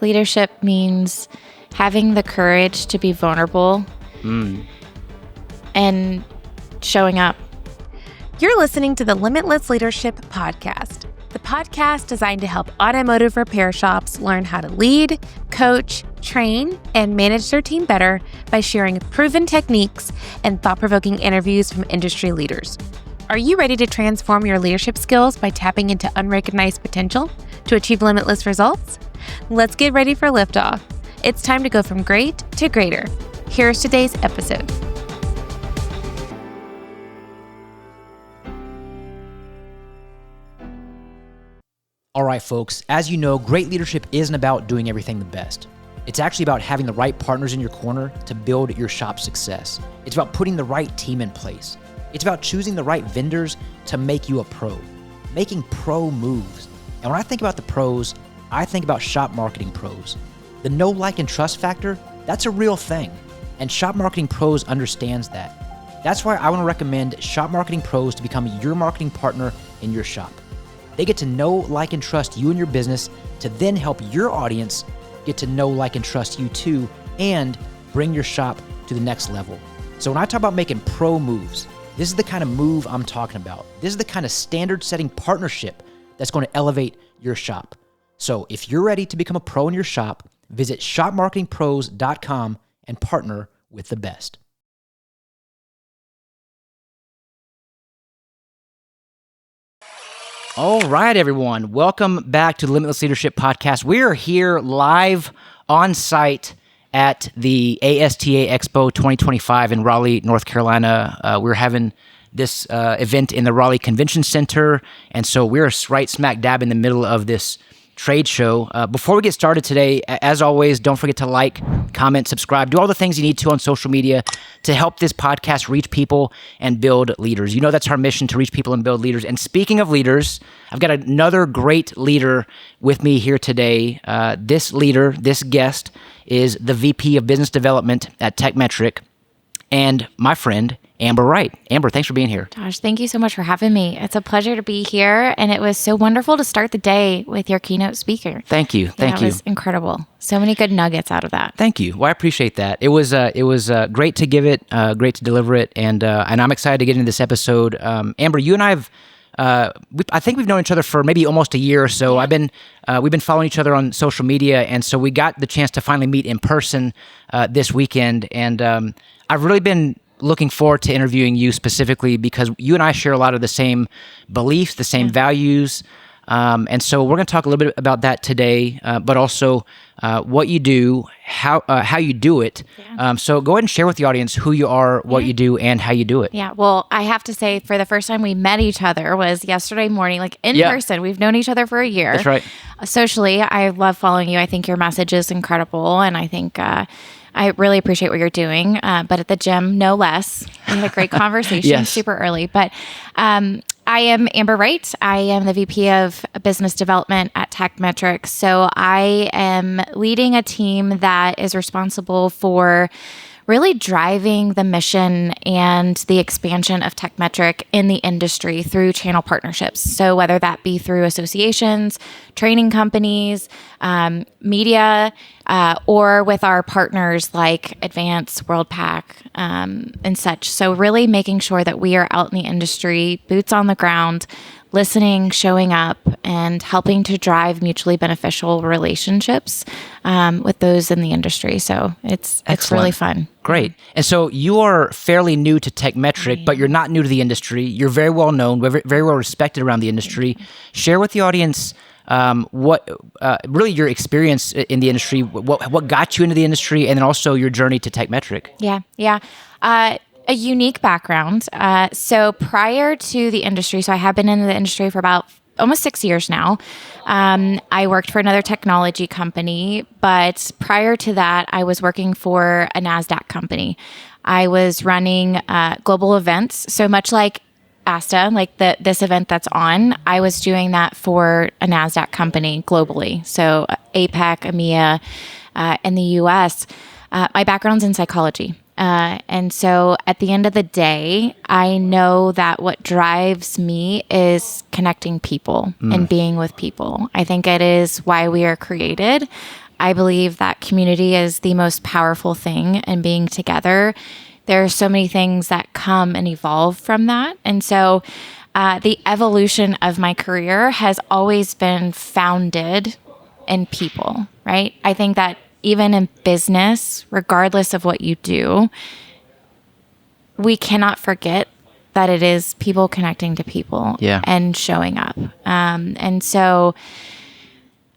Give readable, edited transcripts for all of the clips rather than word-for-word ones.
leadership means having the courage to be vulnerable and showing up. You're listening to the Limitless Leadership Podcast, the podcast designed to help automotive repair shops learn how to lead, coach, train, and manage their team better by sharing proven techniques and thought-provoking interviews from industry leaders. Are you ready to transform your leadership skills by tapping into unrecognized potential to achieve limitless results? Let's get ready for liftoff. It's time to go from great to greater. Here's today's episode. All right, folks, as you know, great leadership isn't about doing everything the best. It's actually about having the right partners in your corner to build your shop's success. It's about putting the right team in place. It's about choosing the right vendors to make you a pro, making pro moves. And when I think about the pros, I think about shop marketing pros. The know, like, and trust factor, that's a real thing. And Shop Marketing Pros understands that. That's why I want to recommend Shop Marketing Pros to become your marketing partner in your shop. They get to know, like, and trust you and your business to then help your audience get to know, like, and trust you too, and bring your shop to the next level. So when I talk about making pro moves, this is the kind of move I'm talking about. This is the kind of standard-setting partnership that's going to elevate your shop. So if you're ready to become a pro in your shop, visit shopmarketingpros.com and partner with the best. All right, everyone. Welcome back to the Limitless Leadership Podcast. We are here live on site at the ASTA Expo 2025 in Raleigh, North Carolina. We're having this event in the Raleigh Convention Center, and so we're right smack dab in the middle of this trade show. Before we get started today, as always, don't forget to like, comment, subscribe, do all the things you need to on social media to help this podcast reach people and build leaders. You know that's our mission, to reach people and build leaders. And speaking of leaders, I've got another great leader with me here today. This guest is the VP of Business Development at Tekmetric, and my friend, Amber Wright. Amber, thanks for being here. Josh, thank you so much for having me. It's a pleasure to be here, and it was so wonderful to start the day with your keynote speaker. Thank you. Thank you. It was incredible. So many good nuggets out of that. Thank you. Well, I appreciate that. It was great to give it, great to deliver it, and I'm excited to get into this episode. Amber, you and I have, I think we've known each other for maybe almost a year or so. Yeah. We've been following each other on social media, and so we got the chance to finally meet in person this weekend, and I've really been looking forward to interviewing you specifically because you and I share a lot of the same beliefs, the same values. And so we're going to talk a little bit about that today, but also what you do, how you do it. Yeah. So go ahead and share with the audience who you are, what you do, and how you do it. Yeah. Well, I have to say, for the first time we met each other was yesterday morning, like in person. We've known each other for a year. That's right. Socially, I love following you. I think your message is incredible, and I think I really appreciate what you're doing, but at the gym, no less. We had a great conversation super early. But I am Amber Wright. I am the VP of Business Development at Tekmetric. So I am leading a team that is responsible for really driving the mission and the expansion of Tekmetric in the industry through channel partnerships. So whether that be through associations, training companies, media, or with our partners like Advance, WorldPack, and such. So really making sure that we are out in the industry, boots on the ground, listening, showing up, and helping to drive mutually beneficial relationships with those in the industry. So it's really fun. Great. And so you are fairly new to Tekmetric, but you're not new to the industry. You're very well known, very well respected around the industry. Share with the audience what really your experience in the industry, what got you into the industry, and then also your journey to Tekmetric. Yeah. A unique background. So prior to the industry, so I have been in the industry for about almost 6 years now. I worked for another technology company, but prior to that, I was working for a NASDAQ company. I was running global events. So much like ASTA, like this event that's on, I was doing that for a NASDAQ company globally. So APAC, EMEA, and the US. My background's in psychology. And so at the end of the day, I know that what drives me is connecting people and being with people. I think it is why we are created. I believe that community is the most powerful thing, and being together. There are so many things that come and evolve from that. And so the evolution of my career has always been founded in people, right? I think that even in business, regardless of what you do, we cannot forget that it is people connecting to people and showing up. And so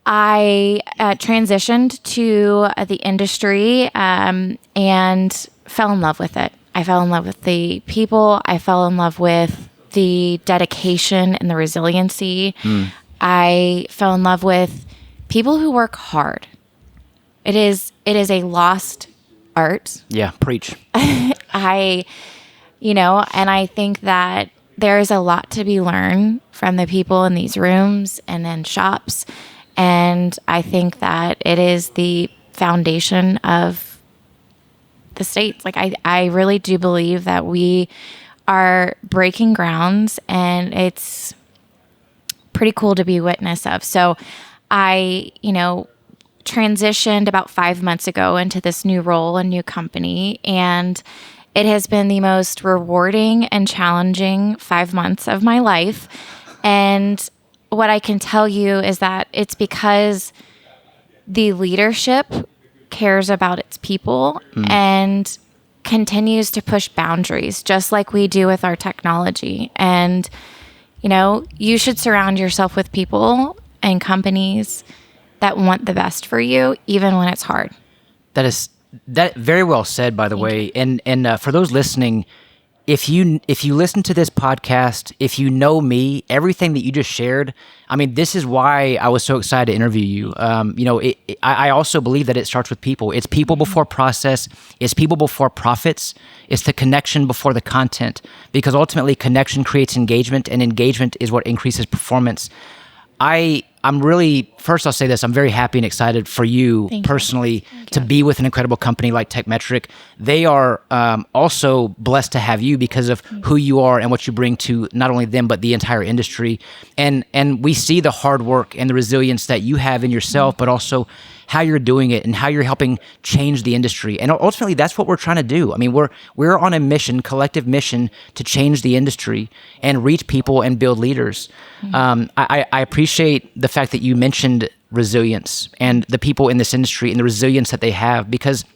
I transitioned to the industry and fell in love with it. I fell in love with the people. I fell in love with the dedication and the resiliency. I fell in love with people who work hard. It is a lost art. Yeah, preach. And I think that there is a lot to be learned from the people in these rooms and in shops. And I think that it is the foundation of the States. Like, I really do believe that we are breaking grounds, and it's pretty cool to be witness of. So I, transitioned about 5 months ago into this new role and new company, and it has been the most rewarding and challenging 5 months of my life. And what I can tell you is that it's because the leadership cares about its people and continues to push boundaries, just like we do with our technology. And, you should surround yourself with people and companies that want the best for you, even when it's hard. That very well said, by the way. And for those listening, if you listen to this podcast, if you know me, everything that you just shared, I mean, this is why I was so excited to interview you. I also believe that it starts with people. It's people before process. It's people before profits. It's the connection before the content, because ultimately connection creates engagement, and engagement is what increases performance. I'm really, first I'll say this, I'm very happy and excited for you personally to be with an incredible company like Tekmetric. They are also blessed to have you because of who you are and what you bring to not only them, but the entire industry. And we see the hard work and the resilience that you have in yourself, but also how you're doing it and how you're helping change the industry. And ultimately, that's what we're trying to do. I mean, we're on a mission, collective mission, to change the industry and reach people and build leaders. I appreciate the fact that you mentioned resilience and the people in this industry and the resilience that they have, because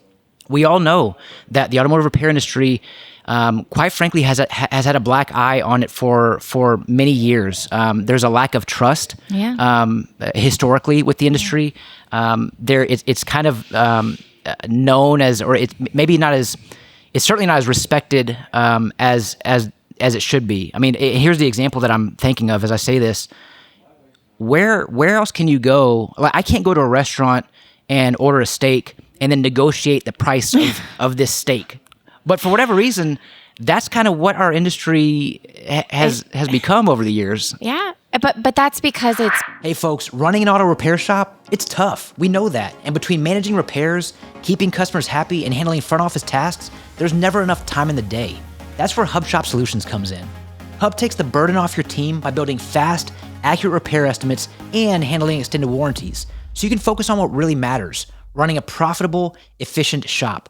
we all know that the automotive repair industry, quite frankly, has had a black eye on it for many years. There's a lack of trust historically with the industry. It's kind of known as, or it's maybe not as, it's certainly not as respected as it should be. I mean, here's the example that I'm thinking of as I say this. Where else can you go? Like, I can't go to a restaurant and order a steak and then negotiate the price of this steak. But for whatever reason, that's kind of what our industry has become over the years. Yeah, but that's because it's... Hey folks, running an auto repair shop, it's tough. We know that. And between managing repairs, keeping customers happy, and handling front office tasks, there's never enough time in the day. That's where Hub Shop Solutions comes in. Hub takes the burden off your team by building fast, accurate repair estimates and handling extended warranties, so you can focus on what really matters, running a profitable, efficient shop.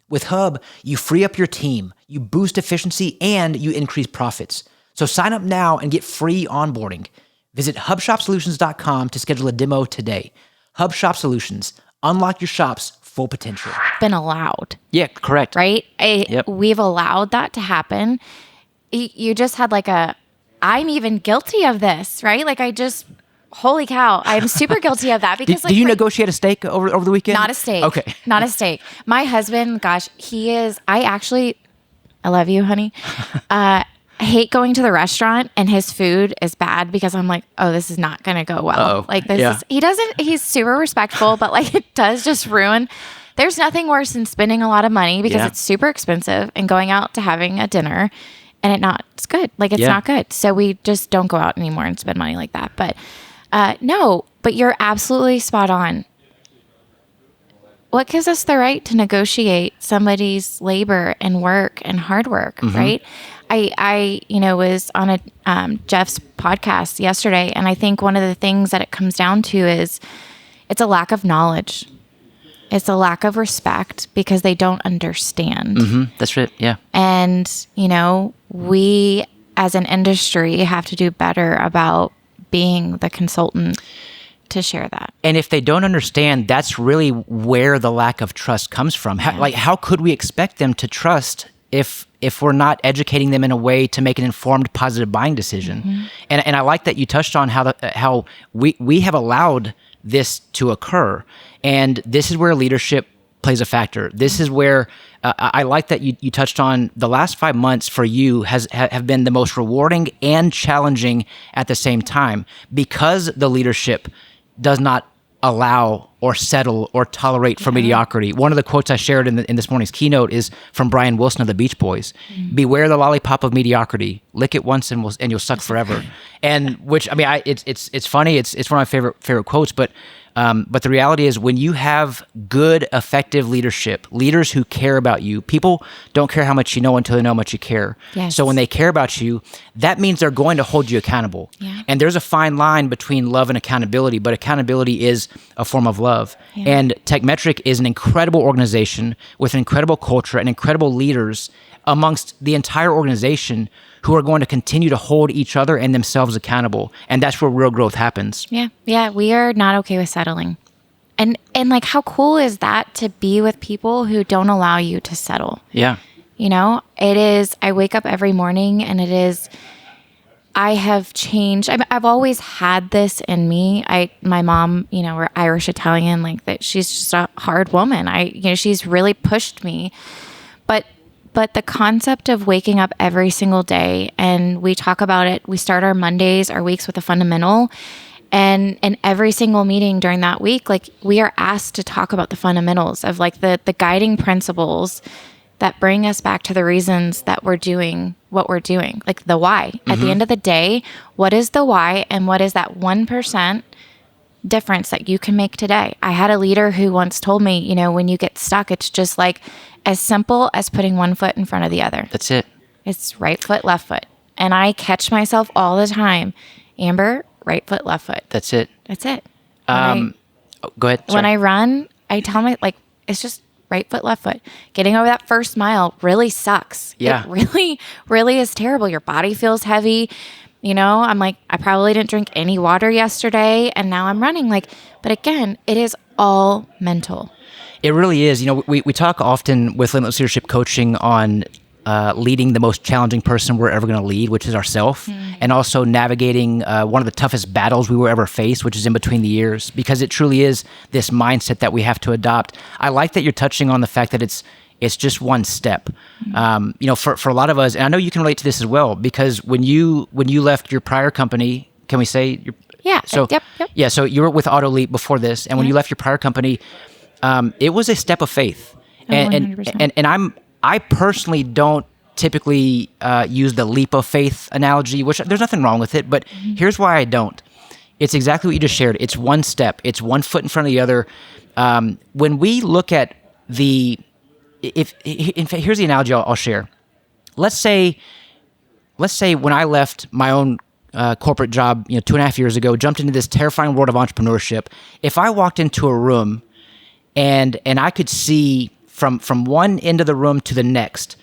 With Hub, you free up your team, you boost efficiency, and you increase profits. So sign up now and get free onboarding. Visit hubshopsolutions.com to schedule a demo today. Hub Shop Solutions. Unlock your shop's full potential. Been allowed. Yeah, correct. Right? We've allowed that to happen. You just had I'm even guilty of this, right? Holy cow, I'm super guilty of that because did you negotiate a steak over the weekend? Not a steak. Okay. Not a steak. My husband, gosh, I love you, honey. I hate going to the restaurant and his food is bad because I'm like, oh, this is not going to go well. He's super respectful, but it does just ruin. There's nothing worse than spending a lot of money because it's super expensive and going out to having a dinner and it's good. It's not good. So we just don't go out anymore and spend money like that. But no, but you're absolutely spot on. What gives us the right to negotiate somebody's labor and work and hard work, right? I was on a Jeff's podcast yesterday, and I think one of the things that it comes down to is it's a lack of knowledge. It's a lack of respect because they don't understand. That's right. Yeah. And, we as an industry have to do better about being the consultant to share that. And if they don't understand, that's really where the lack of trust comes from. How could we expect them to trust if we're not educating them in a way to make an informed, positive buying decision? And I like that you touched on how we have allowed this to occur. And this is where leadership plays a factor. This is where I like that you touched on the last 5 months for you have been the most rewarding and challenging at the same time, because the leadership does not allow or settle or tolerate for mediocrity. One of the quotes I shared in this morning's keynote is from Brian Wilson of the Beach Boys. Beware the lollipop of mediocrity. Lick it once and you'll suck forever. And which, it's funny. It's one of my favorite quotes, but the reality is, when you have good, effective leadership, leaders who care about you, people don't care how much you know until they know how much you care. Yes. So when they care about you, that means they're going to hold you accountable. Yeah. And there's a fine line between love and accountability, but accountability is a form of love. Yeah. And Tekmetric is an incredible organization with an incredible culture and incredible leaders amongst the entire organization who are going to continue to hold each other and themselves accountable. And that's where real growth happens. Yeah. Yeah. We are not okay with settling. And like, how cool is that to be with people who don't allow you to settle? Yeah. It is, I wake up every morning and I have changed. I've always had this in me. My mom, we're Irish Italian, like that. She's just a hard woman. She's really pushed me, but the concept of waking up every single day, and we talk about it, we start our Mondays, our weeks with a fundamental, and in every single meeting during that week, like, we are asked to talk about the fundamentals of like the guiding principles that bring us back to the reasons that we're doing what we're doing, like the why. At the end of the day, what is the why, and what is that 1% difference that you can make today? I had a leader who once told me, when you get stuck, it's just like as simple as putting one foot in front of the other. That's it. It's right foot, left foot. And I catch myself all the time. Amber, right foot, left foot. That's it. That's it. Go ahead. Sorry. When I run, I tell it's just right foot, left foot. Getting over that first mile really sucks. Yeah. It really, really is terrible. Your body feels heavy. I'm like, I probably didn't drink any water yesterday, and now I'm running. But again, it is all mental. It really is. We talk often with Limitless Leadership Coaching on leading the most challenging person we're ever going to lead, which is ourselves, and also navigating one of the toughest battles we will ever face, which is in between the ears, because it truly is this mindset that we have to adopt. I like that you're touching on the fact that it's just one step. For a lot of us, and I know you can relate to this as well, because when you left your prior company, can we say your Yeah. So yep. Yeah. So you were with AutoLeap before this, and when you left your prior company, it was a step of faith. And I personally don't typically use the leap of faith analogy, which there's nothing wrong with it, but here's why I don't. It's exactly what you just shared. It's one step. It's one foot in front of the other. When we look at here's the analogy I'll share. Let's say when I left my own corporate job, 2.5 years ago, jumped into this terrifying world of entrepreneurship. If I walked into a room and I could see from one end of the room to the next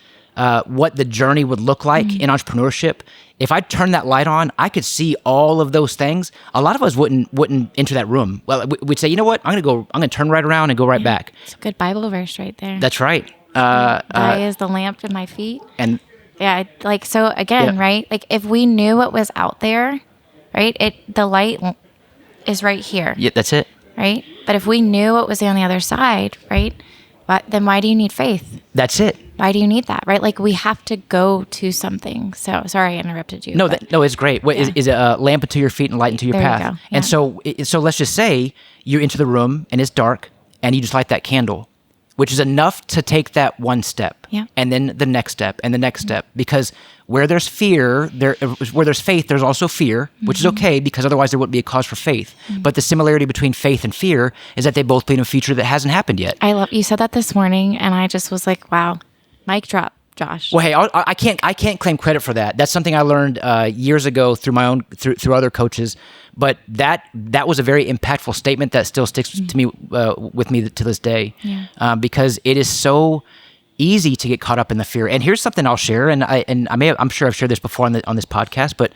what the journey would look like in entrepreneurship, if I turned that light on, I could see all of those things. A lot of us wouldn't enter that room. Well, we'd say, you know what? I'm going to turn right around and go right back. It's a good Bible verse right there. That's right. Thy is the lamp to my feet. And yeah, so again, right? Like, if we knew what was out there, right? The light is right here. Yeah, that's it. Right? But if we knew what was on the other side, right? Then why do you need faith? That's it. Why do you need that, right? Like, we have to go to something. So, sorry I interrupted you. No, it's great. What is a lamp unto your feet and light unto your path? You go. Yeah. And so let's just say you enter the room and it's dark and you just light that candle, which is enough to take that one step, and then the next step and the next step. Because where there's fear, where there's faith, there's also fear, which is okay, because otherwise there wouldn't be a cause for faith. But the similarity between faith and fear is that they both lead in a future that hasn't happened yet. I love you said that this morning, and I just was like, wow, mic drop, Josh. Well, hey, I can't claim credit for that. That's something I learned years ago through my own through other coaches. But that was a very impactful statement that still sticks to me with me to this day, because it is so easy to get caught up in the fear. And here's something I'll share, I'm sure I've shared this before on this podcast, but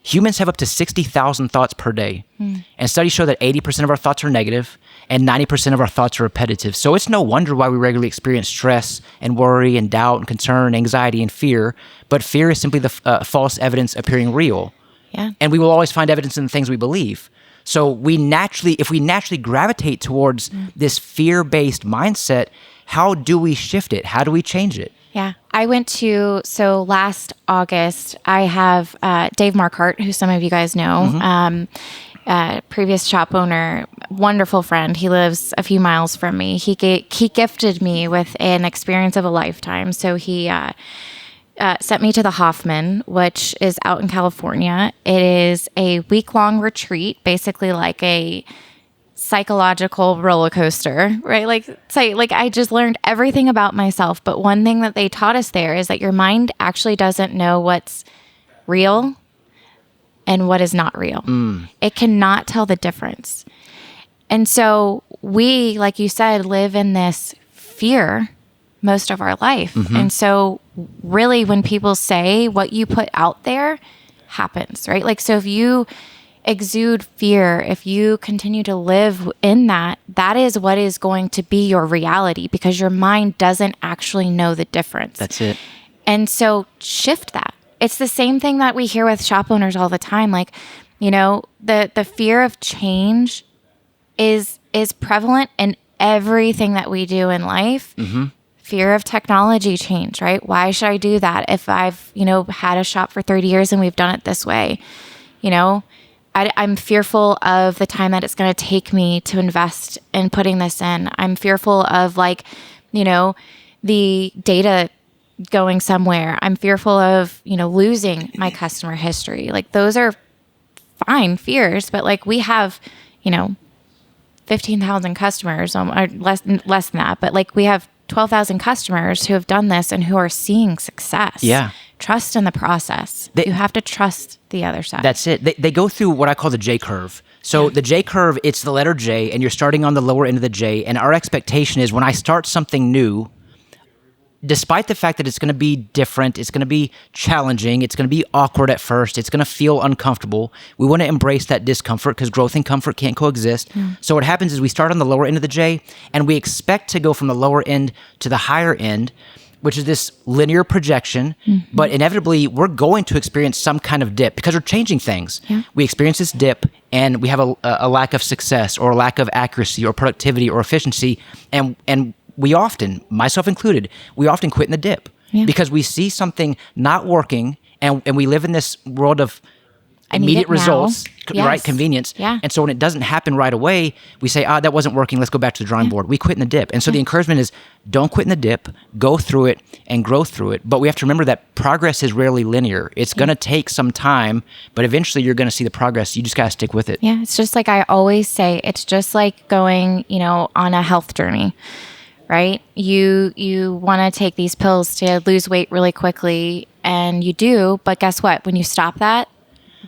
humans have up to 60,000 thoughts per day. And studies show that 80% of our thoughts are negative and 90% of our thoughts are repetitive. So it's no wonder why we regularly experience stress and worry and doubt and concern, anxiety and fear. But fear is simply the false evidence appearing real. Yeah. And we will always find evidence in the things we believe. So if we naturally gravitate towards this fear-based mindset, how do we shift it? How do we change it? Yeah. So last August, I have Dave Marquardt, who some of you guys know, previous shop owner, wonderful friend. He lives a few miles from me. He gifted me with an experience of a lifetime. So he sent me to the Hoffman, which is out in California. It is a week-long retreat, basically like a psychological roller coaster, right? Like I just learned everything about myself. But one thing that they taught us there is that your mind actually doesn't know what's real and what is not real. It cannot tell the difference. And so we, like you said, live in this fear most of our life. And so really when people say what you put out there happens, right? Like, so if you exude fear, if you continue to live in that is what is going to be your reality, because your mind doesn't actually know the difference. That's it. And so shift that. It's the same thing that we hear with shop owners all the time. Like, the fear of change is prevalent in everything that we do in life. Fear of technology change, right? Why should I do that if I've, had a shop for 30 years and we've done it this way? I'm fearful of the time that it's going to take me to invest in putting this in. I'm fearful of the data going somewhere. I'm fearful of, losing my customer history. Like, those are fine fears, but we have, 15,000 customers, or less than that, but we have 12,000 customers who have done this and who are seeing success. Yeah. Trust in the process. You have to trust the other side. That's it. They go through what I call the J curve. So the J curve, it's the letter J, and you're starting on the lower end of the J. And our expectation is when I start something new, despite the fact that it's going to be different, it's going to be challenging, it's going to be awkward at first, it's going to feel uncomfortable, we want to embrace that discomfort because growth and comfort can't coexist. So what happens is we start on the lower end of the J, and we expect to go from the lower end to the higher end, which is this linear projection, but inevitably we're going to experience some kind of dip because we're changing things. We experience this dip and we have a lack of success or a lack of accuracy or productivity or efficiency, and we often, myself included, we often quit in the dip because we see something not working, and we live in this world of immediate results, right? Convenience. And so when it doesn't happen right away, we say, that wasn't working. Let's go back to the drawing board. We quit in the dip. And so the encouragement is don't quit in the dip, go through it and grow through it. But we have to remember that progress is rarely linear. It's going to take some time, but eventually you're going to see the progress. You just got to stick with it. Yeah. It's just like I always say, it's just like going, on a health journey, right? You want to take these pills to lose weight really quickly, and you do, but guess what? When you stop that,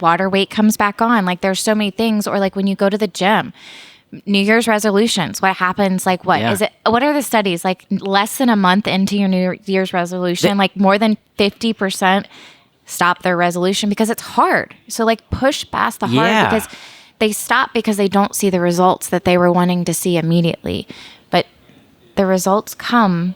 water weight comes back on. There's so many things. Or when you go to the gym, New Year's resolutions, what happens? What are the studies? Less than a month into your New Year's resolution, more than 50% stop their resolution because it's hard. So push past the hard because they stop because they don't see the results that they were wanting to see immediately. But the results come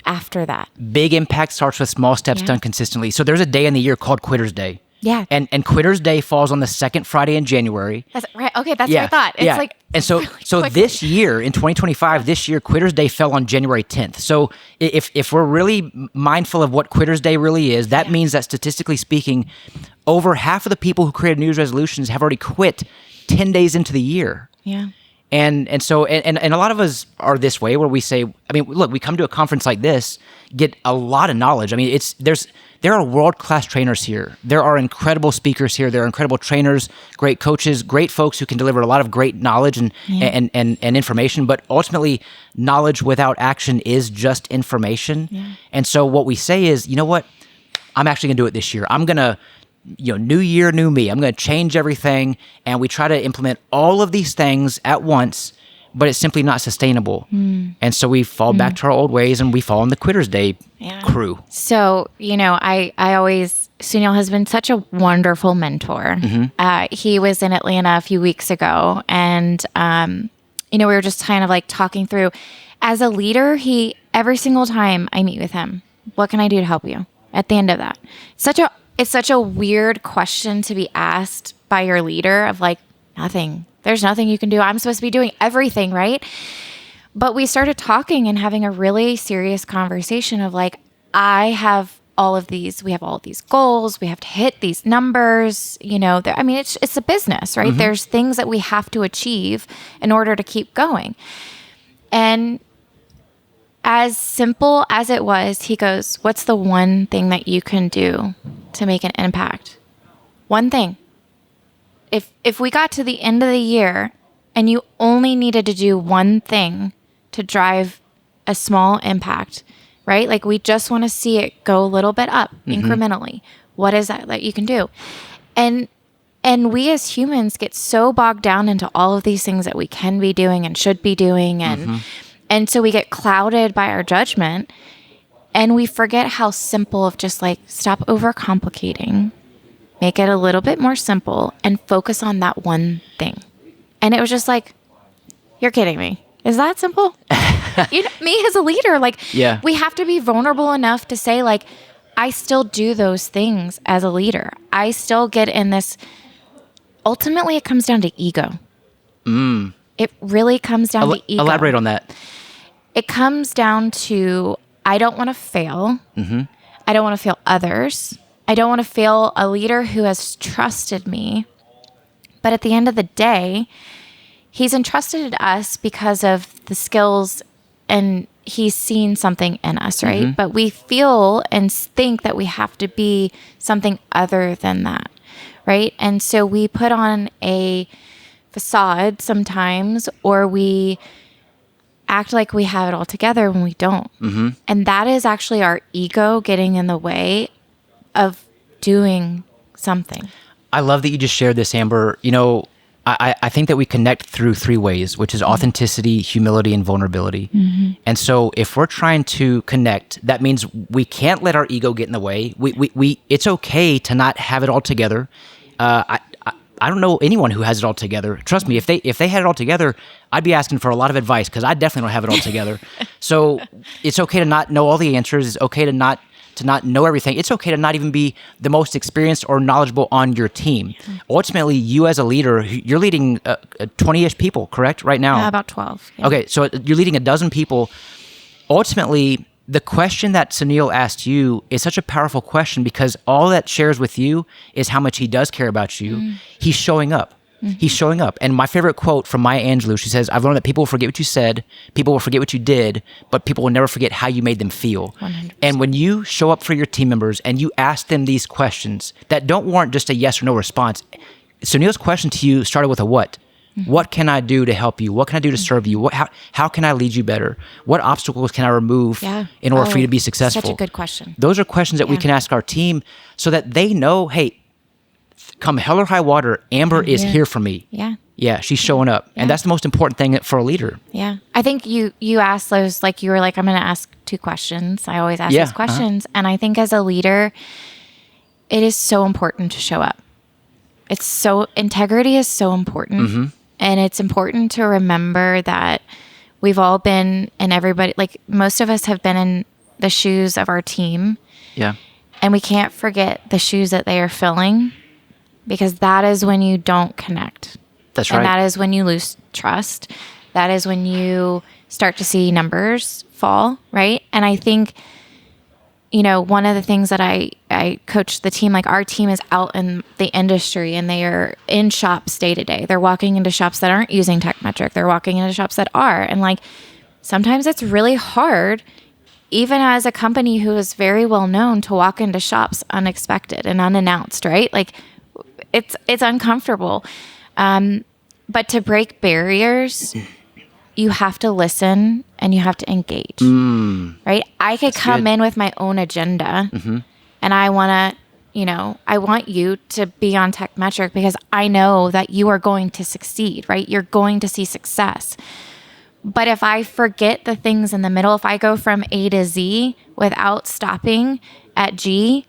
after that. Big impact starts with small steps done consistently. So there's a day in the year called Quitter's Day. Yeah. And Quitter's Day falls on the second Friday in January. That's right. Okay, that's what I thought. It's and so really so this year, in 2025, this year, Quitter's Day fell on January 10th. So if we're really mindful of what Quitter's Day really is, that means that statistically speaking, over half of the people who created New Year's resolutions have already quit 10 days into the year. Yeah. And so a lot of us are this way, where we say, look, we come to a conference like this, get a lot of knowledge. There are world-class trainers here. There are incredible speakers here. There are incredible trainers, great coaches, great folks who can deliver a lot of great knowledge and information. But ultimately, knowledge without action is just information. And so what we say is, you know what? I'm actually going to do it this year. I'm going to new year, new me. I'm going to change everything. And we try to implement all of these things at once, but it's simply not sustainable. And so we fall back to our old ways and we fall on the Quitter's Day crew. So, I always, Sunil has been such a wonderful mentor. He was in Atlanta a few weeks ago and, we were just kind of like talking through as a leader, every single time I meet with him, what can I do to help you at the end of that? It's such a weird question to be asked by your leader of like, nothing. There's nothing you can do. I'm supposed to be doing everything, right? But we started talking and having a really serious conversation of like, we have all of these goals. We have to hit these numbers, it's a business, right? There's things that we have to achieve in order to keep going. And as simple as it was, he goes, what's the one thing that you can do to make an impact? One thing. If we got to the end of the year and you only needed to do one thing to drive a small impact, right? Like we just want to see it go a little bit up incrementally. What is that you can do? And we as humans get so bogged down into all of these things that we can be doing and should be doing. And so we get clouded by our judgment and we forget how simple of just like stop overcomplicating, make it a little bit more simple and focus on that one thing. And it was just like, you're kidding me. Is that simple? Me as a leader, we have to be vulnerable enough to say like, I still do those things as a leader. I still get in this. Ultimately, it comes down to ego. It really comes down to ego. Elaborate on that. It comes down to, I don't want to fail. I don't want to fail others. I don't want to fail a leader who has trusted me. But at the end of the day, he's entrusted us because of the skills and he's seen something in us, right? But we feel and think that we have to be something other than that, right? And so we put on a facade sometimes, or we act like we have it all together when we don't. And that is actually our ego getting in the way of doing something. I love that you just shared this, Amber. I think that we connect through three ways, which is authenticity, humility, and vulnerability. And so if we're trying to connect, that means we can't let our ego get in the way. It's okay to not have it all together. I don't know anyone who has it all together. Trust me, if they had it all together, I'd be asking for a lot of advice because I definitely don't have it all together. So it's okay to not know all the answers. It's okay to not know everything. It's okay to not even be the most experienced or knowledgeable on your team. Ultimately, you as a leader, you're leading 20-ish people, correct, right now? About 12. Yeah. Okay, so you're leading a dozen people. Ultimately, the question that Sunil asked you is such a powerful question because all that shares with you is how much he does care about you. He's showing up. He's showing up. And my favorite quote from Maya Angelou, she says, I've learned that people will forget what you said, people will forget what you did, but people will never forget how you made them feel. 100%. And when you show up for your team members and you ask them these questions that don't warrant just a yes or no response, Sunil's question to you started with a what? What can I do to help you? What can I do to serve you? How can I lead you better? What obstacles can I remove in order for you to be successful? Such a good question. Those are questions that we can ask our team so that they know, hey, come hell or high water, Amber is here for me. Yeah, she's showing up. And that's the most important thing for a leader. Yeah. I think you asked those, like you were like, I'm going to ask 2 questions. I always ask those questions. And I think as a leader, it is so important to show up. Integrity is so important. And it's important to remember that we've all been, and everybody, like most of us have been in the shoes of our team. Yeah. And we can't forget the shoes that they are filling, because that is when you don't connect. That's right. And that is when you lose trust. That is when you start to see numbers fall, right? And I think, one of the things that I coach the team, like our team is out in the industry and they are in shops day to day. They're walking into shops that aren't using Tekmetric. They're walking into shops that are. And like, sometimes it's really hard, even as a company who is very well known, to walk into shops unexpected and unannounced, right? Like, it's uncomfortable. But to break barriers, you have to listen and you have to engage, right? I could come in with my own agenda and I want to I want you to be on Tekmetric because I know that you are going to succeed, right? You're going to see success. But if I forget the things in the middle, if I go from A to Z without stopping at G,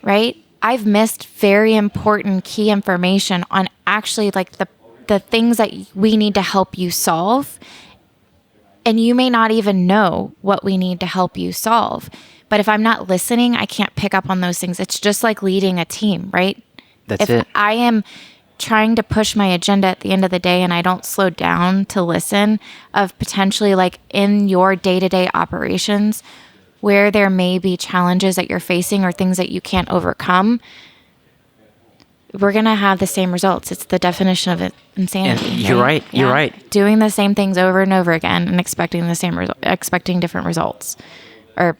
right? I've missed very important key information on actually like the things that we need to help you solve. And you may not even know what we need to help you solve. But if I'm not listening, I can't pick up on those things. It's just like leading a team, right? That's it. If I am trying to push my agenda at the end of the day and I don't slow down to listen of potentially like in your day-to-day operations where there may be challenges that you're facing or things that you can't overcome, we're going to have the same results. It's the definition of insanity. And you're right. Yeah. You're right. Doing the same things over and over again and expecting the same expecting different results. In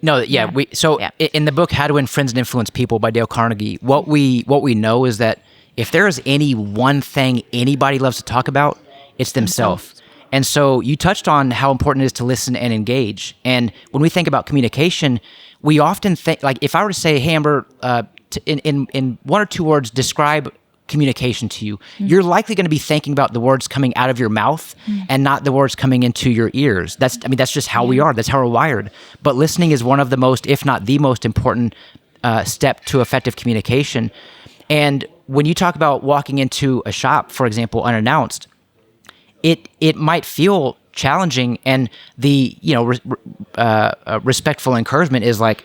the book, How to Win Friends and Influence People by Dale Carnegie, what we know is that if there is any one thing anybody loves to talk about, it's themselves. And so you touched on how important it is to listen and engage. And when we think about communication, we often think, like if I were to say, hey, Amber, in one or two words, describe communication to you, you're likely going to be thinking about the words coming out of your mouth and not the words coming into your ears. That's just how we are. That's how we're wired. But listening is one of the most, if not the most important step to effective communication. And when you talk about walking into a shop, for example, unannounced, it might feel challenging, and the respectful encouragement is like,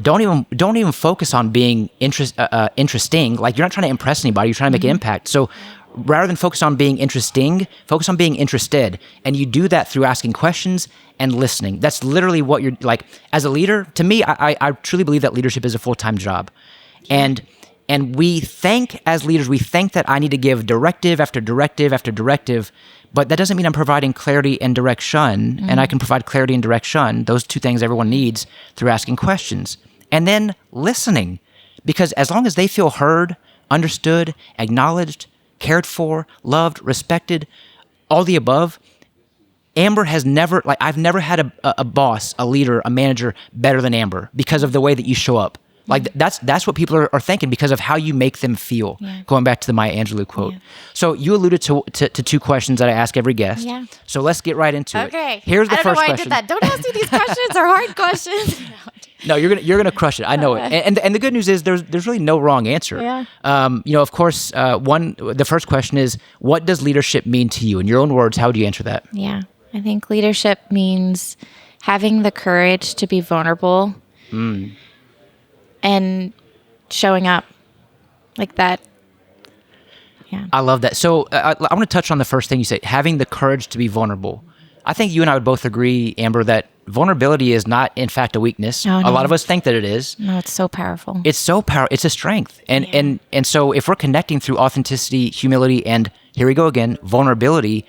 don't even focus on being interesting. Like you're not trying to impress anybody. You're trying to make an impact. So rather than focus on being interesting, focus on being interested. And you do that through asking questions and listening. That's literally what you're like as a leader. To me, I truly believe that leadership is a full-time job. And we think as leaders, that I need to give directive after directive after directive, but that doesn't mean I'm providing clarity and direction, and I can provide clarity and direction, those two things everyone needs, through asking questions. And then listening, because as long as they feel heard, understood, acknowledged, cared for, loved, respected, all the above, Amber has never, I've never had a boss, a leader, a manager better than Amber because of the way that you show up. Like that's what people are thinking because of how you make them feel. Yeah. Going back to the Maya Angelou quote. Yeah. So you alluded to two questions that I ask every guest. Yeah. So let's get right into it. Okay. Here's the first question. I did that. Don't ask me these questions are hard questions. No, you're gonna crush it. I know it. And the good news is there's really no wrong answer. Yeah. Of course, the first question is, what does leadership mean to you? In your own words, how would you answer that? Yeah. I think leadership means having the courage to be vulnerable. And showing up like that. Yeah. I love that. So I want to touch on the first thing you say, having the courage to be vulnerable. I think you and I would both agree, Amber, that vulnerability is not, in fact, a weakness. No. A lot of us think that it is. No, it's so powerful. It's a strength. And so if we're connecting through authenticity, humility, and here we go again, vulnerability,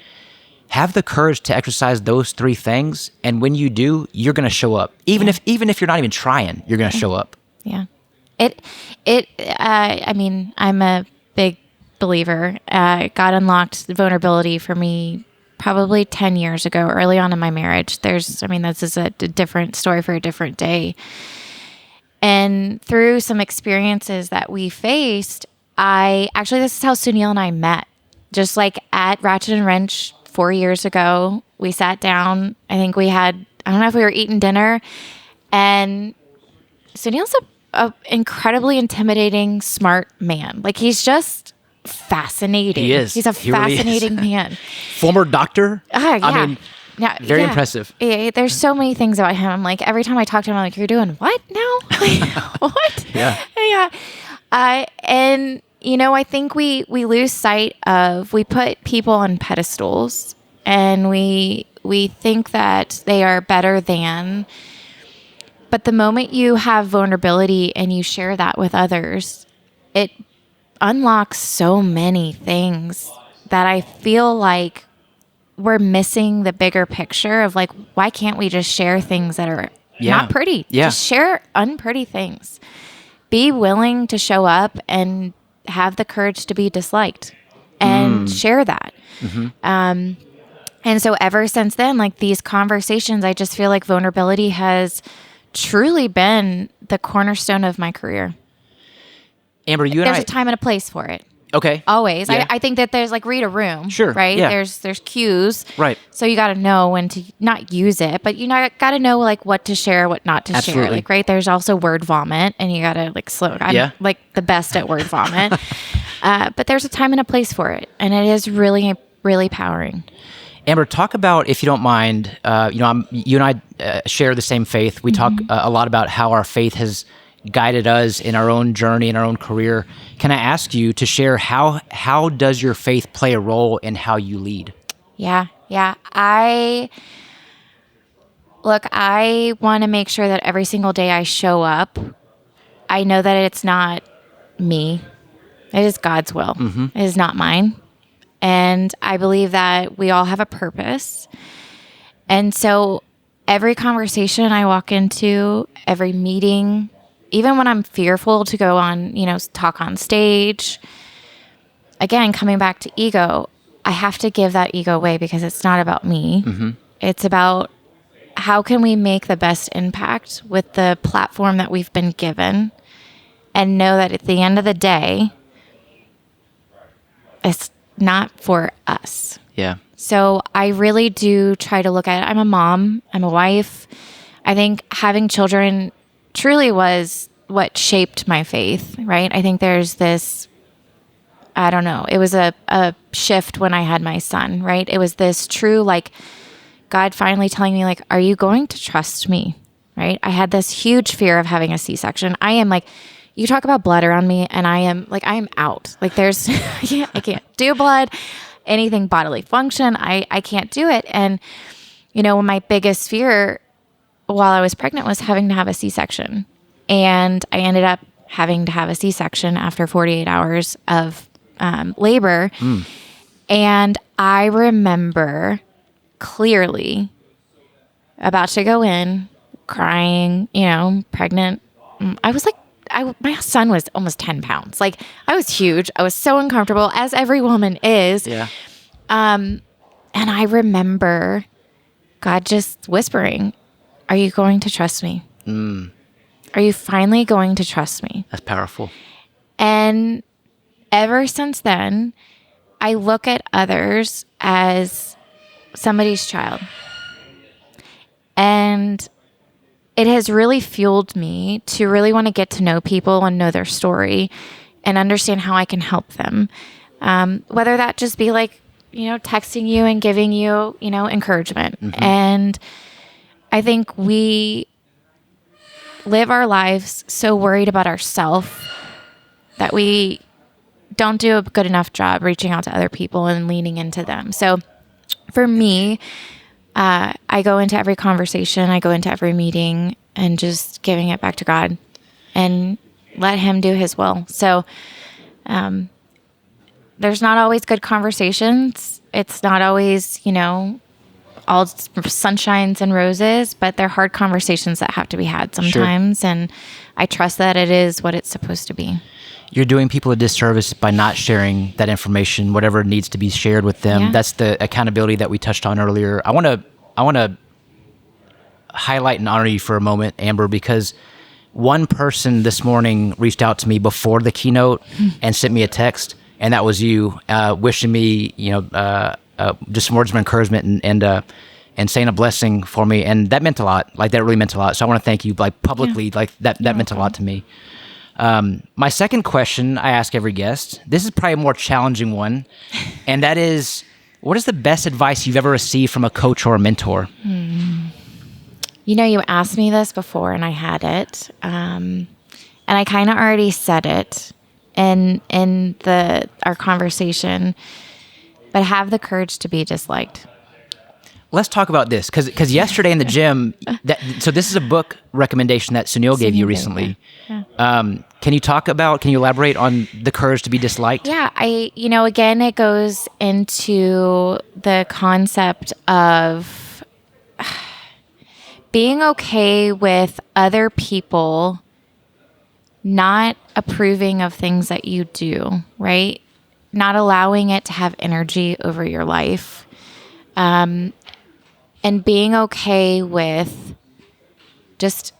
have the courage to exercise those three things. And when you do, you're going to show up. Even if you're not even trying, you're going to show up. Yeah. I'm a big believer. God unlocked vulnerability for me probably 10 years ago, early on in my marriage. This is a different story for a different day. And through some experiences that we faced, this is how Sunil and I met. Just like at Ratchet and Wrench 4 years ago, we sat down. I think I don't know if we were eating dinner, and Sunil's a incredibly intimidating, smart man. Like he's just fascinating. He is. He's a fascinating man. Former doctor. Yeah. I mean, very impressive. Yeah, there's so many things about him. I'm like, every time I talk to him, I'm like, you're doing what now? What? Yeah. Yeah. I think we lose sight of, we put people on pedestals and we think that they are better than. But the moment you have vulnerability and you share that with others, it unlocks so many things that I feel like we're missing the bigger picture of, like, why can't we just share things that are not pretty? Yeah. Just share unpretty things. Be willing to show up and have the courage to be disliked and share that. Mm-hmm. And so ever since then, like these conversations, I just feel like vulnerability has truly been the cornerstone of my career. Amber, There's a time and a place for it. Okay. Always. Yeah. I think that there's like read a room. Sure. Right? Yeah. There's cues. Right. So you got to know when to not use it, but you got to know like what to share, what not to share. Like, right. There's also word vomit, and you got to like slow. I'm like the best at word vomit. But there's a time and a place for it. And it is really, really powering. Amber, talk about, if you don't mind, you and I share the same faith. We talk a lot about how our faith has guided us in our own journey, in our own career. Can I ask you to share how does your faith play a role in how you lead? Yeah. I want to make sure that every single day I show up, I know that it's not me. It is God's will. It is not mine. And I believe that we all have a purpose. And so every conversation I walk into, every meeting, even when I'm fearful to go on, talk on stage, again, coming back to ego, I have to give that ego away because it's not about me. It's about how can we make the best impact with the platform that we've been given, and know that at the end of the day, it's not for us. Yeah. So I really do try to look at it. I'm a mom. I'm a wife. I think having children truly was what shaped my faith, right? I think there's this, I don't know, it was a shift when I had my son, right? It was this true, like, God finally telling me, like, are you going to trust me, right? I had this huge fear of having a C-section. I am like, you talk about blood around me, and I am out. Like, there's, I can't do blood, anything bodily function. I can't do it. And, my biggest fear while I was pregnant was having to have a C-section. And I ended up having to have a C-section after 48 hours of labor. And I remember clearly about to go in, crying, pregnant. I was like, my son was almost 10 pounds. Like, I was huge. I was so uncomfortable, as every woman is. Yeah. And I remember God just whispering, are you going to trust me? Are you finally going to trust me? That's powerful. And ever since then, I look at others as somebody's child. And it has really fueled me to really want to get to know people and know their story and understand how I can help them. Whether that just be like, texting you and giving you, encouragement. And I think we live our lives so worried about ourselves that we don't do a good enough job reaching out to other people and leaning into them. So for me, I go into every conversation, I go into every meeting, and just giving it back to God and let Him do His will. So there's not always good conversations. It's not always, all sunshines and roses, but they're hard conversations that have to be had sometimes. Sure. And I trust that it is what it's supposed to be. You're doing people a disservice by not sharing that information, whatever needs to be shared with them. Yeah. That's the accountability that we touched on earlier. I want to highlight and honor you for a moment, Amber, because one person this morning reached out to me before the keynote and sent me a text, and that was you, wishing me, just some words of encouragement and saying a blessing for me, and that meant a lot. Like, that really meant a lot. So I want to thank you, like, publicly. Yeah. Like that meant a lot to me. My second question I ask every guest, this is probably a more challenging one, and that is, what is the best advice you've ever received from a coach or a mentor? You asked me this before, and I had it, and I kind of already said it in our conversation, but have the courage to be disliked. Let's talk about this, because yesterday in the gym, so this is a book recommendation that Sunil gave you recently. Yeah. Can you elaborate on the courage to be disliked? Yeah, again, it goes into the concept of being okay with other people not approving of things that you do, right? Not allowing it to have energy over your life. And being okay with just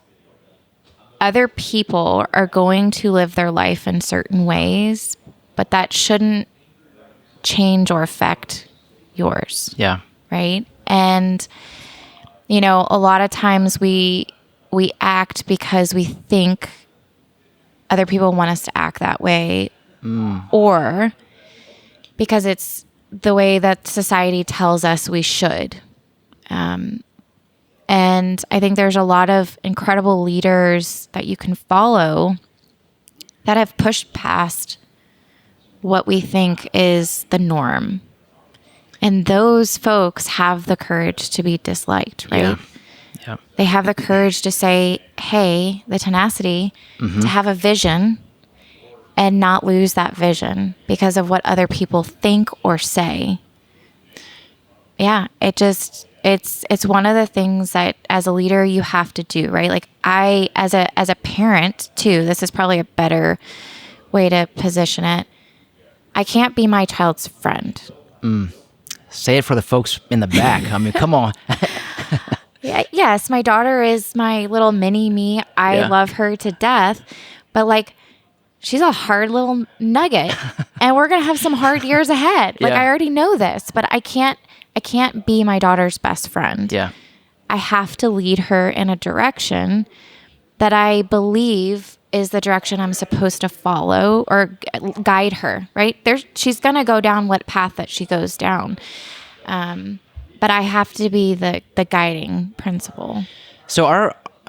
other people are going to live their life in certain ways, but that shouldn't change or affect yours. Yeah. Right. And, a lot of times we act because we think other people want us to act that way, or because it's the way that society tells us we should. And I think there's a lot of incredible leaders that you can follow that have pushed past what we think is the norm. And those folks have the courage to be disliked, right? Yeah. They have the courage to say, hey, the tenacity to have a vision and not lose that vision because of what other people think or say. Yeah, it's one of the things that as a leader you have to do, right? Like I, as a parent too, this is probably a better way to position it. I can't be my child's friend. Say it for the folks in the back. I mean, come on. Yes, my daughter is my little mini me. I love her to death, but like she's a hard little nugget and we're going to have some hard years ahead. Like I already know this, but I can't be my daughter's best friend. Yeah. I have to lead her in a direction that I believe is the direction I'm supposed to follow or guide her, right? She's going to go down what path that she goes down. But I have to be the guiding principle. So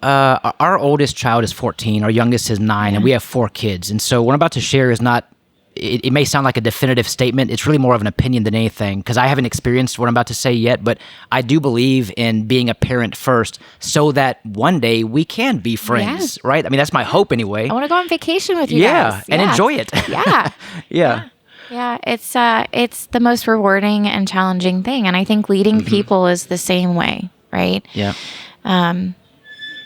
our oldest child is 14, our youngest is 9, and we have 4 kids. And so what I'm about to share is not, it may sound like a definitive statement. It's really more of an opinion than anything because I haven't experienced what I'm about to say yet, but I do believe in being a parent first so that one day we can be friends, right? I mean, that's my hope anyway. I want to go on vacation with you guys. And enjoy it. Yeah. Yeah, it's the most rewarding and challenging thing. And I think leading people is the same way, right? Yeah.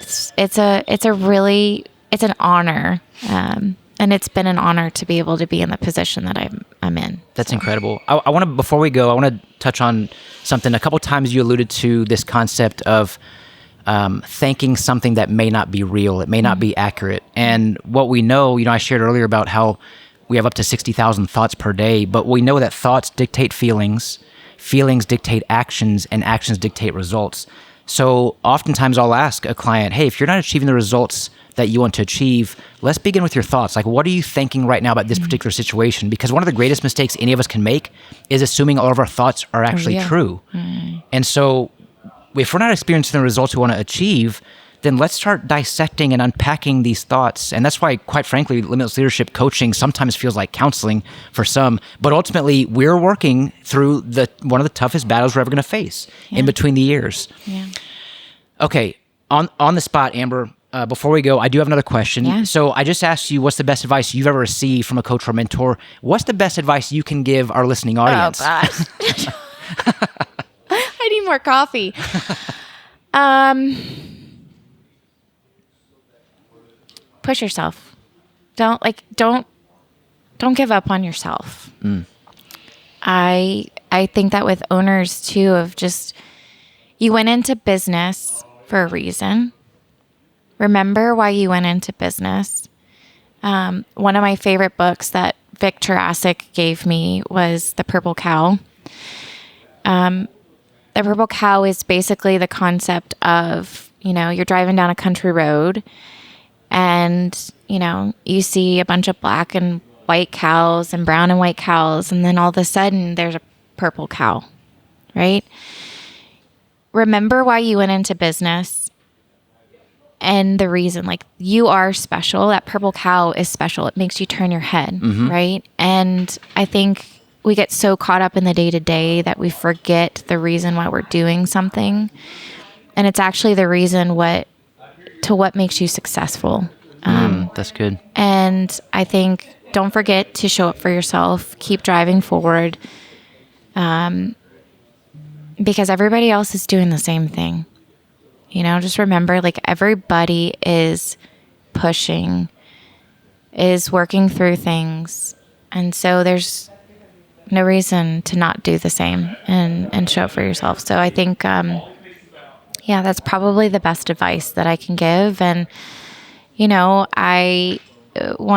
It's an honor. And it's been an honor to be able to be in the position that I'm in. That's incredible. I want to, before we go, I want to touch on something. A couple times you alluded to this concept of thinking something that may not be real. It may not be accurate. And what we know, I shared earlier about how we have up to 60,000 thoughts per day, but we know that thoughts dictate feelings, feelings dictate actions, and actions dictate results. So oftentimes I'll ask a client, hey, if you're not achieving the results that you want to achieve, let's begin with your thoughts. Like, what are you thinking right now about this particular situation? Because one of the greatest mistakes any of us can make is assuming all of our thoughts are actually true. And so if we're not experiencing the results we want to achieve, then let's start dissecting and unpacking these thoughts. And that's why, quite frankly, Limitless Leadership coaching sometimes feels like counseling for some. But ultimately, we're working through one of the toughest battles we're ever going to face in between the years. Yeah. Okay, on the spot, Amber, before we go, I do have another question. Yeah. So I just asked you, what's the best advice you've ever received from a coach or mentor? What's the best advice you can give our listening audience? Oh, gosh. I need more coffee. Push yourself. Don't give up on yourself. I think that with owners too, of just, you went into business for a reason. Remember why you went into business. One of my favorite books that Vic Jurassic gave me was The Purple Cow. The Purple Cow is basically the concept of, you're driving down a country road and, you see a bunch of black and white cows and brown and white cows. And then all of a sudden there's a purple cow, right? Remember why you went into business and the reason, like, you are special. That purple cow is special. It makes you turn your head, right? And I think we get so caught up in the day-to-day that we forget the reason why we're doing something. And it's actually the reason what makes you successable. That's good. And I think, don't forget to show up for yourself. Keep driving forward. Because everybody else is doing the same thing. Just remember, like, everybody is pushing, is working through things. And so there's no reason to not do the same and show up for yourself. So I think, that's probably the best advice that I can give. And, One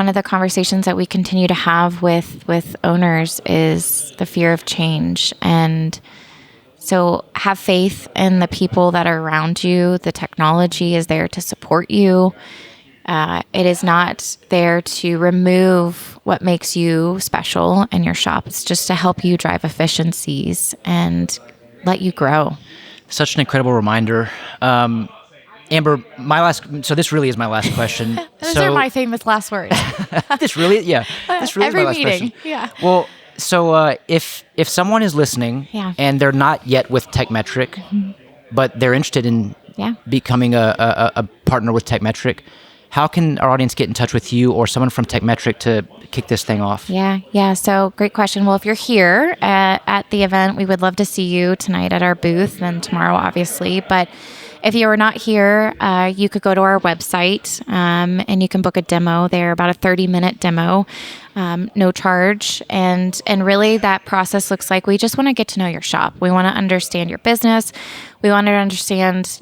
of the conversations that we continue to have with owners is the fear of change. And so have faith in the people that are around you. The technology is there to support you. It is not there to remove what makes you special in your shop. It's just to help you drive efficiencies and let you grow. Such an incredible reminder. Amber, so this really is my last question. Those are my famous last words. This really is my last meeting. question. Yeah. Well, so if someone is listening and they're not yet with Tekmetric, but they're interested in becoming a partner with Tekmetric, how can our audience get in touch with you or someone from Tekmetric to kick this thing off? Yeah. So great question. Well, if you're here at the event, we would love to see you tonight at our booth and tomorrow, obviously. But if you are not here, you could go to our website and you can book a demo there, about a 30-minute demo, no charge. And really that process looks like we just want to get to know your shop. We want to understand your business. We want to understand,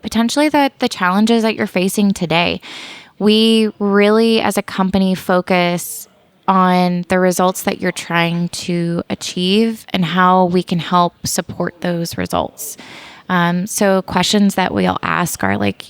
potentially the challenges that you're facing today. We really, as a company, focus on the results that you're trying to achieve and how we can help support those results. So questions that we'll ask are like,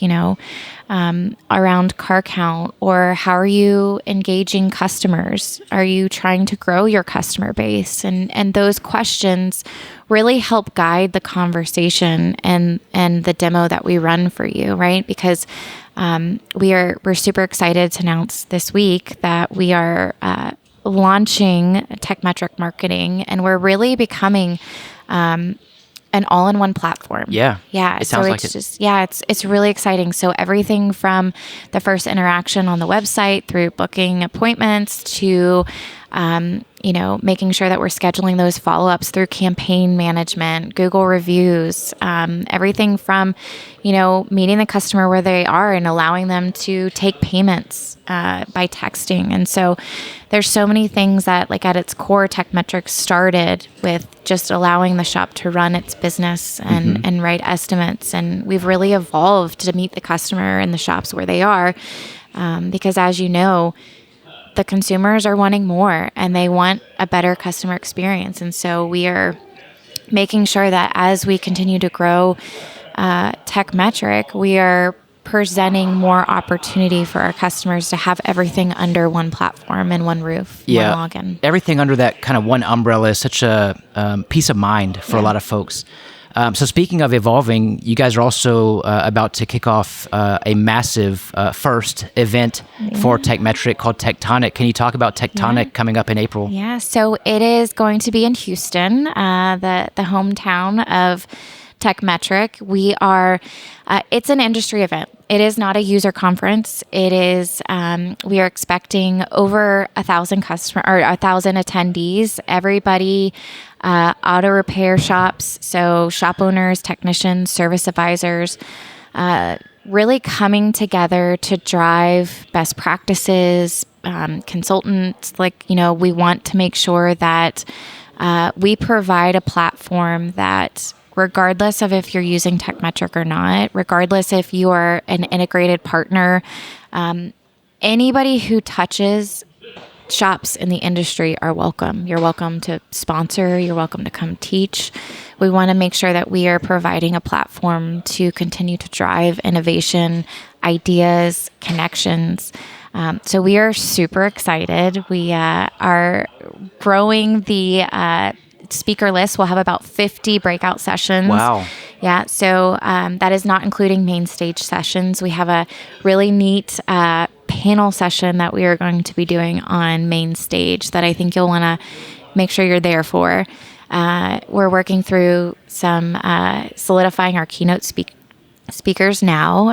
around car count, or how are you engaging customers? Are you trying to grow your customer base? And those questions really help guide the conversation and the demo that we run for you, right? Because we're super excited to announce this week that we are launching Tekmetric marketing, and we're really becoming an all-in-one platform. Yeah. It sounds like it. It's really exciting. So everything from the first interaction on the website through booking appointments to, making sure that we're scheduling those follow-ups through campaign management, Google reviews, everything from, meeting the customer where they are and allowing them to take payments by texting. And so there's so many things that, like, at its core, Tekmetric started with just allowing the shop to run its business and write estimates. And we've really evolved to meet the customer in the shops where they are, because as you know, the consumers are wanting more and they want a better customer experience. And so we are making sure that as we continue to grow Tekmetric, we are presenting more opportunity for our customers to have everything under one platform and one roof, one login. Everything under that kind of one umbrella is such a peace of mind for a lot of folks. So speaking of evolving, you guys are also about to kick off a massive first event for Tekmetric called Tektonic. Can you talk about Tektonic coming up in April? Yeah, so it is going to be in Huston, the hometown of Tekmetric. We are, it's an industry event. It is not a user conference. It is, we are expecting over 1,000 attendees. Everybody, auto repair shops, so shop owners, technicians, service advisors, really coming together to drive best practices, consultants. We want to make sure that we provide a platform that, regardless of if you're using Tekmetric or not, regardless if you are an integrated partner, anybody who touches shops in the industry are welcome. You're welcome to sponsor. You're welcome to come teach. We want to make sure that we are providing a platform to continue to drive innovation, ideas, connections. So we are super excited. We are growing the speaker list. We'll have about 50 breakout sessions. Wow. Yeah. So that is not including main stage sessions. We have a really neat panel session that we are going to be doing on main stage that I think you'll want to make sure you're there for. We're working through some solidifying our keynote speakers now.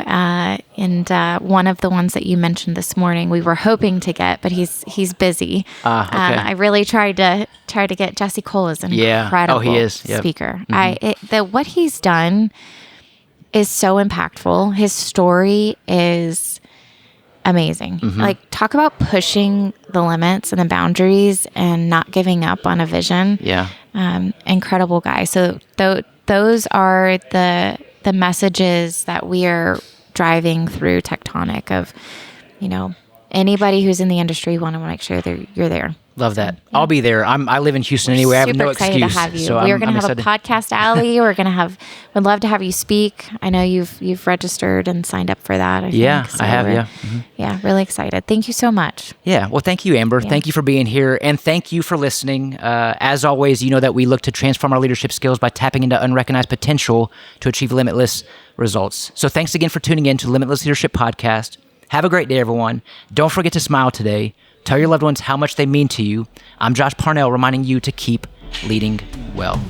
And one of the ones that you mentioned this morning, we were hoping to get, but he's busy. Okay. I really tried to get Jesse Cole is an incredible speaker. What he's done is so impactful. His story is amazing. Talk about pushing the limits and the boundaries and not giving up on a vision. Incredible guy. So those are the messages that we are driving through Tektonic of anybody who's in the industry, want to make sure that you're there. Love that. Yeah. I'll be there. I live in Houston anyway. I have no excuse. Super excited to have you. So we're going to have a podcast alley. Would love to have you speak. I know you've registered and signed up for that. I have. Yeah. Mm-hmm. Yeah. Really excited. Thank you so much. Yeah. Well, thank you, Amber. Yeah. Thank you for being here. And thank you for listening. As always, you know that we look to transform our leadership skills by tapping into unrecognized potential to achieve limitless results. So thanks again for tuning in to Limitless Leadership Podcast. Have a great day, everyone. Don't forget to smile today. Tell your loved ones how much they mean to you. I'm Josh Parnell, reminding you to keep leading well.